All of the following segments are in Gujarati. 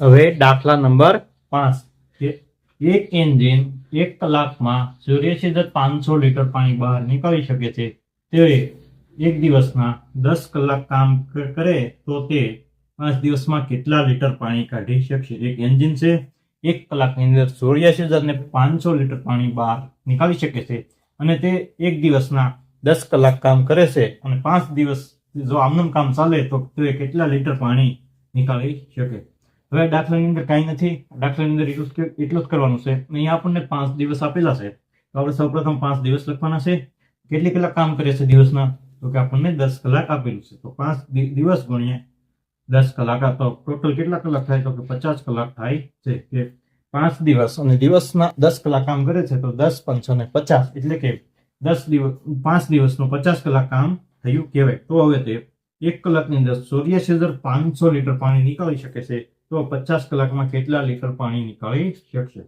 હવે દાખલા નંબર 5 કે એક એન્જિન 1 કલાકમાં 84,500 લીટર પાણી બહાર નીકાળી શકે છે. તે એક દિવસના 10 કલાક કામ કરે તો તે 5 દિવસમાં કેટલા લીટર પાણી કાઢી શકશે? એક એન્જિન છે, 1 કલાકની અંદર 84,500 લીટર પાણી બહાર નીકાળી શકે છે અને તે એક દિવસના 10 કલાક કામ કરે છે અને 5 દિવસ જો આમનું કામ ચાલે તો તે કેટલા લીટર પાણી નીકાળી શકે? હવે દાખલાની અંદર કાંઈ નથી. દાખલાની અંદર એટલું જ કરવાનું છે. અહીંયા આપણને 5 દિવસ આપેલા છે તો આપણે સૌપ્રથમ 5 દિવસ લખવાના છે. કેટલી કલાક કામ કરે છે દિવસના? તો કે આપણને 10 કલાક આપેલું છે તો 5 દિવસ ગુણ્યા 10 કલાક તો ટોટલ કેટલા કલાક થાય? તો કે 50 કલાક થાય છે. કે 5 દિવસ અને દિવસના 10 કલાક કામ કરે છે તો 10 × 5 = 50 એટલે કે 5 દિવસનું 50 કલાક કામ થયું કહેવાય. તો હવે તે 1 કલાકની અંદર 84,500 લીટર પાણી નીકાળી શકે છે તો 50 કલાકમાં કેટલા લીટર પાણી નીકાળી શકશે?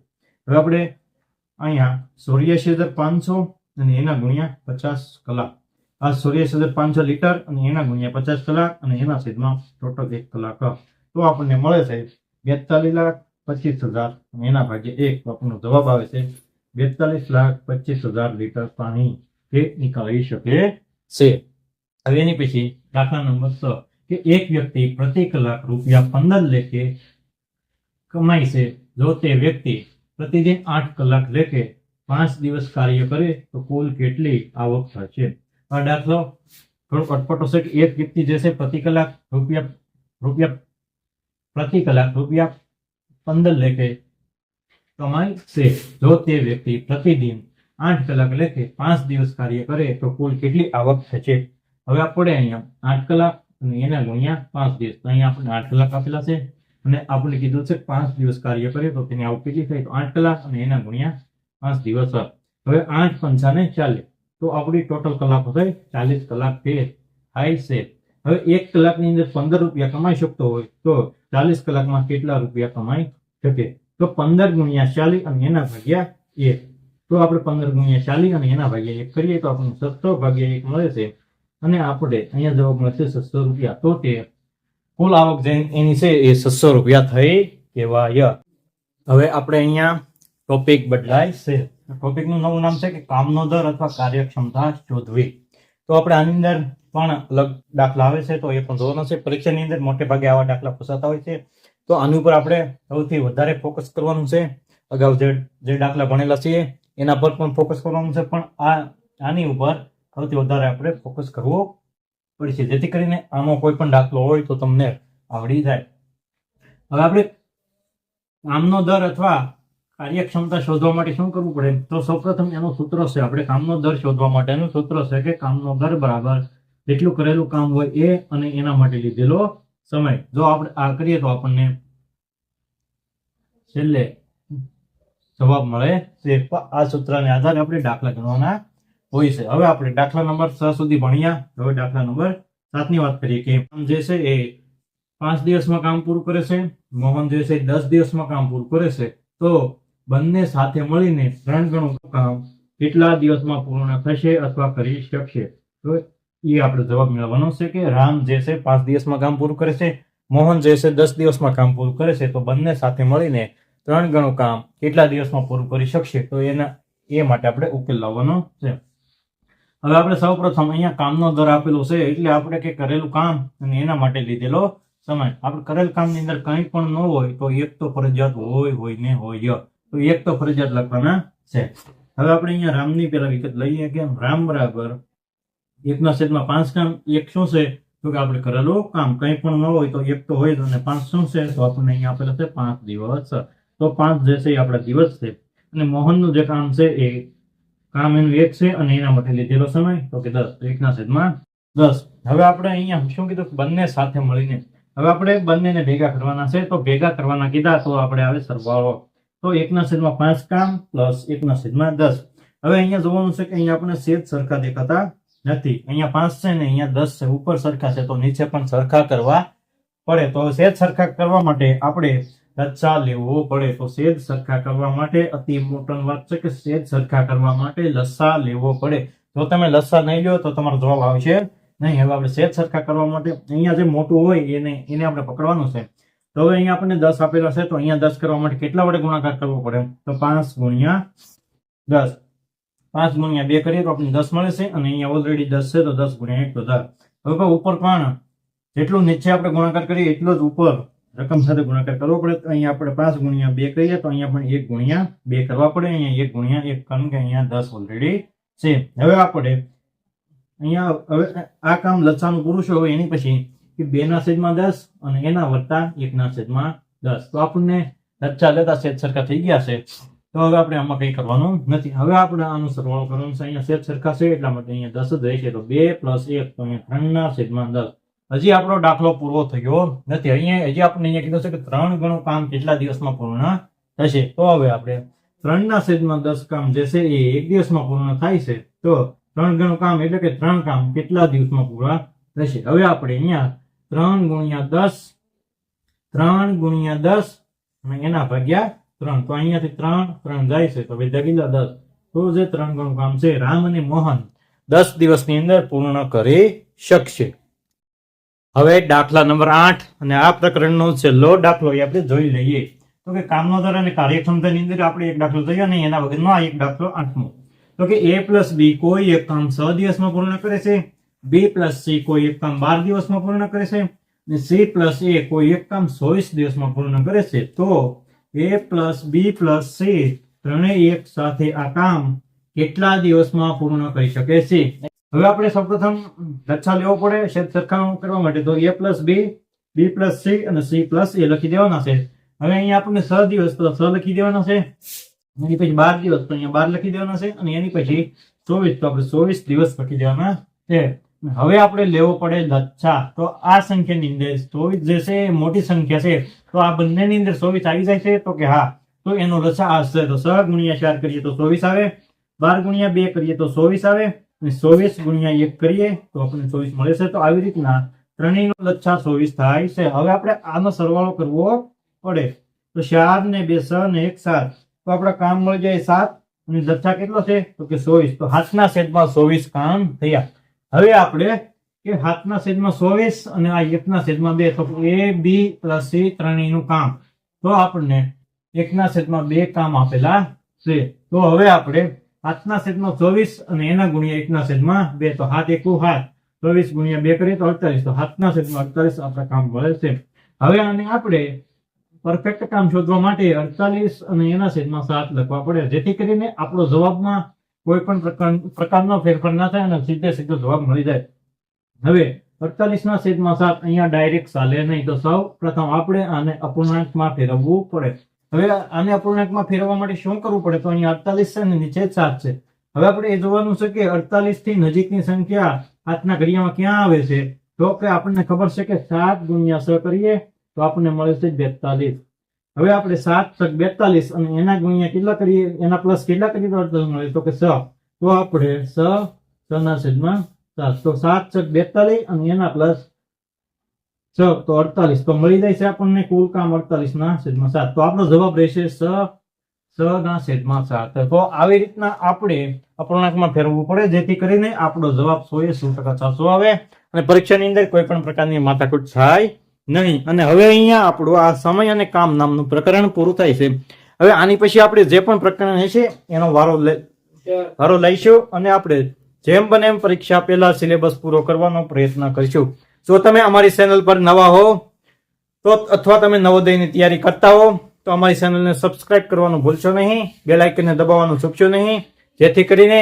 હવે આપણે અહીંયા 84,500 અને એના ગુણ્યા 50 કલાક. આ 84,500 લીટર અને એના ગુણ્યા 50 કલાક અને એના છેદમાં ટોટલ 1 કલાક. તો આપણને મળે છે 42,25,000 અને એના ભાગ્યા 1. તો આપણનો જવાબ આવે છે 42,25,000 લીટર પાણી તે નીકાળી શકે છે. હવે એની પછી દાખલા નંબર 6 કે એક વ્યક્તિ પ્રતિ કલાક ₹15 લેખે કમાય છે. જો તે વ્યક્તિ પ્રતિદિન 8 કલાક લેખે 5 દિવસ કાર્ય કરે તો કુલ કેટલી આવક થશે? આ દાખલો થોડો અટપટો છે કે એક વ્યક્તિ જે છે પ્રતિ કલાક ₹15 લેખે કમાય છે. જો તે વ્યક્તિ પ્રતિદિન 8 કલાક લેખે 5 દિવસ કાર્ય કરે તો કુલ કેટલી આવક થશે? હવે આપણે અહીંયા 8 કલાક અને એના ગુણ્યા 5 દિવસ. તો અહીંયા આપણે 8 કલાક આપેલા છે અને આપણે કીધું છે 5 દિવસ કાર્ય કરે તો તેની આવક કેટલી થાય? તો 8 કલાક અને એના ગુણ્યા 5 દિવસ. હવે 8 × 5 = 40 તો આપણી ટોટલ કલાકો થાય 40 કલાક તે થાય છે. હવે 1 કલાકની અંદર 15 રૂપિયા કમાઈ શકતો હોય તો 40 કલાકમાં કેટલા રૂપિયા કમાઈ શકે? તો 15 × 40 અને એના ભાગ્યા 1. તો આપણે 15 × 40 અને એના ભાગ્યા 1 કરીએ તો આપણને 600/1 મળે છે અને આપણે અહીંયા જવાબ મળશે 600 રૂપિયા. તો તે કુલ આવક જે એની છે એ 600 રૂપિયા થઈ કહેવાય. હવે આપણે અહીંયા ટોપિક બદલાય છે. ટોપિકનું નવું નામ છે કે કામનો દર અથવા કાર્યક્ષમતા શોધવી. તો આપણે આની અંદર પણ અલગ દાખલા આવે છે તો એ પણ જોવાનો છે. પરીક્ષાની અંદર મોટે ભાગે આવા દાખલા પૂછાતા હોય છે તો આની ઉપર આપણે સૌથી વધારે ફોકસ કરવાનું છે. અગાઉ જે દાખલા ભણેલા છીએ એના પર પણ ફોકસ કરવાનું છે પણ આની ઉપર સૌથી વધારે આપણે ફોકસ કરવો પડશે જેથી કરીને આનો કોઈ પણ દાખલો હોય તો તમને આવડી જાય. હવે આપણે કામનો દર અથવા કાર્યક્ષમતા શોધવા માટે શું કરવું પડે? તો સૌપ્રથમ એનું સૂત્ર છે. આપણે કામનો દર શોધવા માટેનું સૂત્ર છે કે કામનો દર બરાબર જેટલું કરેલું કામ હોય એ અને એના માટે લીધેલો સમય. જો આપણે આ કરીએ તો આપણને છેલ્લે જવાબ મળે છે. આ સૂત્રને આધારે આપણે દાખલા ગણવાના હોય છે. હવે આપણે દાખલા નંબર 6 સુધી ભણ્યા. હવે દાખલા નંબર 7 ની વાત કરીએ કે જે છે એ 5 દિવસમાં કામ પૂરું કરે છે. મોહન જે છે 10 દિવસમાં કામ પૂરું કરે છે. તો બંને સાથે મળીને 3 ગણું કામ કેટલા દિવસમાં પૂર્ણ થશે અથવા કરી શકશે? તો એ આપણે જવાબ મેળવવાનો છે કે રામ જે છે 5 દિવસમાં કામ પૂરું કરે છે, મોહન જે છે 10 દિવસમાં કામ પૂરું કરે છે. તો બંને સાથે મળીને 3 ગણું કામ કેટલા દિવસમાં પૂરું કરી શકશે? તો એ માટે આપણે ઉકેલ લાવવાનો છે. હવે આપણે સૌપ્રથમ અહીંયા કામનો દર આપેલો છે એટલે આપણે કે કરેલું કામ અને એના માટે લીધેલો સમય. આપણે કરેલ કામની અંદર કંઈ પણ ન હોય તો એક તો ફરજિયાત હોય. તો એક તો ફરજિયાત લખવાના છે. હવે આપણે અહીંયા રામની પેલા વિગત લઈએ કે રામ બરાબર 1/5 કામ. એક શું છે? તો કે આપણે કરેલું કામ. કંઈ પણ ન હોય તો એક તો હોય અને 5 શું છે? તો આપણને અહીંયા આપેલા છે 5 દિવસ. તો 5 જે છે એ આપણા દિવસ છે અને મોહનનું જે કામ છે એ કામ એનું 1 છે અને એના માટે લીધેલો સમય તો કે 10. 1/10. હવે આપણે અહીંયા શું કીધું? બંને સાથે મળીને. હવે આપણે બંનેને ભેગા કરવાના છે. તો ભેગા કરવાના કીધા તો આપણે આવે સરવાળો. તો 1/5 કામ પ્લસ 1/10. હવે અહીંયા જોવાનું છે કે અહીંયા આપણે છેદ સરખા દેખાતા નથી. અહીંયા 5 છે ને અહીંયા 10 છે. ઉપર સરખા છે તો નીચે પણ સરખા કરવા પડે. તો છેદ સરખા કરવા માટે આપણે લસા લેવો પડે. તો છેદ સરખા કરવા માટે અતિ ઇમ્પોર્ટન્ટ વાત છે કે છેદ સરખા કરવા માટે લસા લેવો પડે. જો તમે લસા નહીં લો તો તમારો જવાબ આવશે નહીં. હવે આપણે છેદ સરખા કરવા માટે અહીંયા જે મોટું હોય એને આપણે પકડવાનું છે. તો હવે અહીંયા આપણને 10 આપેલા છે, તો અહીંયા 10 કરવા માટે કેટલા વડે ગુણાકાર કરવો પડે? તો 5 ગુણ્યા 10. 5 ગુણ્યા 2 કરીએ તો આપણને 10 મળે છે, અને અહીંયા ઓલરેડી 10 છે, તો 10 ગુણ્યા 1 તો 10. હવે ઉપર પણ જેટલું નીચે આપણે ગુણાકાર કરીએ એટલો જ ઉપર રકમ સાથે ગુણાકાર કરવો પડે. તો અહીંયા આપણે 5 ગુણ્યા 2 કરીએ તો અહીંયા પણ 1 ગુણ્યા 2 કરવા પડે. અહીંયા 1 ગુણ્યા 1, કારણ કે અહીંયા 10 ઓલરેડી છે. હવે આપણે અહીંયા હવે આ કામ લસાનું પૂરું છે. હવે એની પછી કે 2/10 અને એના વત્તા 1/10. તો આપણને લચ્છા લેતા છેદ સરખા થઈ ગયા છે. તો હવે આપણે આમાં કંઈ કરવાનું નથી. હવે આપણે આનો સરવાળો કરવાનો છે. અહીંયા છેદ સરખા છે એટલા માટે અહીંયા 10 જ રહેશે. તો 2 + 1 તો અહીંયા 3/10. હજી આપણો દાખલો પૂરો થયો નથી. અહીંયા હજી આપણે અહીંયા કીધું છે કે 3 ગણું કામ કેટલા દિવસમાં પૂર્ણ થશે. તો હવે આપણે 3/10 કામ જે છે એ 1 દિવસમાં પૂર્ણ થાય છે. તો 3 ગણું કામ એટલે કે 3 કામ કેટલા દિવસમાં પૂરા થશે? હવે આપણે અહીંયા 3 ગુણ્યા 10 અને એના ભાગ્યા 3. તો અહીંયાથી 3 જાય છે, તો ભાગ્યા 10. તો જે 3 ગણું કામ છે રામ અને મોહન 10 દિવસની અંદર પૂર્ણ કરી શકશે. હવે દાખલા નંબર 8 અને આ પ્રકરણનો છેલ્લો દાખલો આપણે જોઈ લઈએ. તો કે કામનો દર અને કાર્યક્ષમતાની અંદર આપણે એક દાખલો જોઈએ અને એના વગરનો આ એક દાખલો 8મો. તો કે a + b કોઈ એક કામ 6 દિવસમાં પૂર્ણ કરે છે, b + c કોઈ એક કામ 12 દિવસમાં પૂર્ણ કરે છે, અને c + a કોઈ એક કામ 24 દિવસમાં પૂર્ણ કરે છે. તો a + b + c ત્રણેય એક સાથે આ કામ કેટલા દિવસમાં પૂર્ણ કરી શકે છે? હવે આપણે સૌપ્રથમ લચ્છા લેવો પડે છેદ સરખામણી કરવા માટે. તો a + b, b + c અને c + a લખી દેવાના છે. હવે અહીંયા આપણને 6 દિવસ તો 6 લખી દેવાના છે, એની પછી 12 દિવસ તો અહીંયા 12 લખી દેવાના છે, અને એની પછી 24 તો આપણે 24 દિવસ લખી દેવાના છે. હવે આપણે લેવો પડે લચ્છા. તો આ સંખ્યાની અંદર 24 જે છે એ મોટી સંખ્યા છે, તો આ બંનેની અંદર 24 આવી જાય છે. તો કે હા, તો એનો લચ્છા આ છે. તો 6 ગુણ્યા 4 કરીએ તો 24 આવે, 12 ગુણ્યા 2 કરીએ તો 24 આવે, અને 24 ગુણ્યા 1 કરીએ તો આપણને 24 મળે છે. તો આવી રીતના ત્રણેયનો લચ્છા 24 થાય છે. હવે આપણે આનો સરવાળો કરવો પડે. તો 4 ને 2 6 ને 1 7, તો આપણા કામ મળી જાય 7, અને લચ્છા કેટલો છે? તો કે 24. તો 7/24 કામ થયા. હવે આપણે કે 7/24 અને આ 1/2, તો a b + c ત્રણેયનું કામ, તો આપણને 1/2 કામ આપેલા છે. તો હવે આપણે 7/24 અને એના ગુણ્યા 1/2, તો 7 × 7, 24 ગુણ્યા 2 કરીએ તો 48, તો 7/48 આપણા કામ મળે છે. હવે આને આપણે પરફેક્ટ કામ શોધવા માટે 48 અને એના છેદમાં 7 લખવા પડે, જેથી કરીને આપણો જવાબમાં કોઈ પણ પ્રકારનો ફેરફાર ના થાય અને સીધો જવાબ મળી જાય. હવે 48/7 અહીંયા ડાયરેક્ટ ચાલે નહીં. તો સૌ પ્રથમ આપણે આને અપૂર્ણાંકમાં ફેરવવું પડે. હવે આને અપૂર્ણાંકમાં ફેરવવા માટે શું કરવું પડે? તો અહીંયા 48 છે અને નીચે 7 છે. હવે આપણે એ જોવાનું છે કે 48 થી નજીકની સંખ્યા હાથના ઘડિયામાં ક્યાં આવે છે? તો કે આપણને ખબર છે કે 7 ગુણ્યા 6 કરીએ તો આપણને મળે છે 42. હવે આપણે 7 + 42 અને એના ગુણ્યા કેટલા કરીએ, એના પ્લસ કેટલા કરીએ તો 48 મળે? તો કે 6. તો આપણે 6/7, તો 7 + 42 અને એના પ્લસ 6 તો 48, તો મળી જાય છે આપણને કુલ કામ 48/7. તો આપણો જવાબ રહેશે 6/7. તો આવી રીતના આપણે અપૂર્ણાંકમાં ફેરવવું પડે, જેથી કરીને આપણો જવાબ 100% સાચો આવે અને પરીક્ષાની અંદર કોઈ પણ પ્રકારની માથાકૂટ થાય નહીં. અને હવે અહીંયા આપણું આ સમય અને કામ નામનું પ્રકરણ પૂરું થાય છે. હવે આની પછી આપણે જે પણ પ્રકરણ હશે એનો વારો લઈશું અને આપણે જેમ બને એમ પરીક્ષા પહેલા સિલેબસ પૂરો કરવાનો પ્રયત્ન કરીશું. જો તમે અમારી ચેનલ પર નવા હો તો અથવા તમે નવોદયની તૈયારી કરતા હો તો અમારી ચેનલને સબસ્ક્રાઇબ કરવાનું ભૂલશો નહીં, બેલ આઇકનને દબાવવાનું ચૂકશો નહીં, જેથી કરીને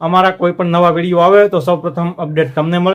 અમારા કોઈ પણ નવા વિડીયો આવે તો સૌપ્રથમ અપડેટ તમને મળે.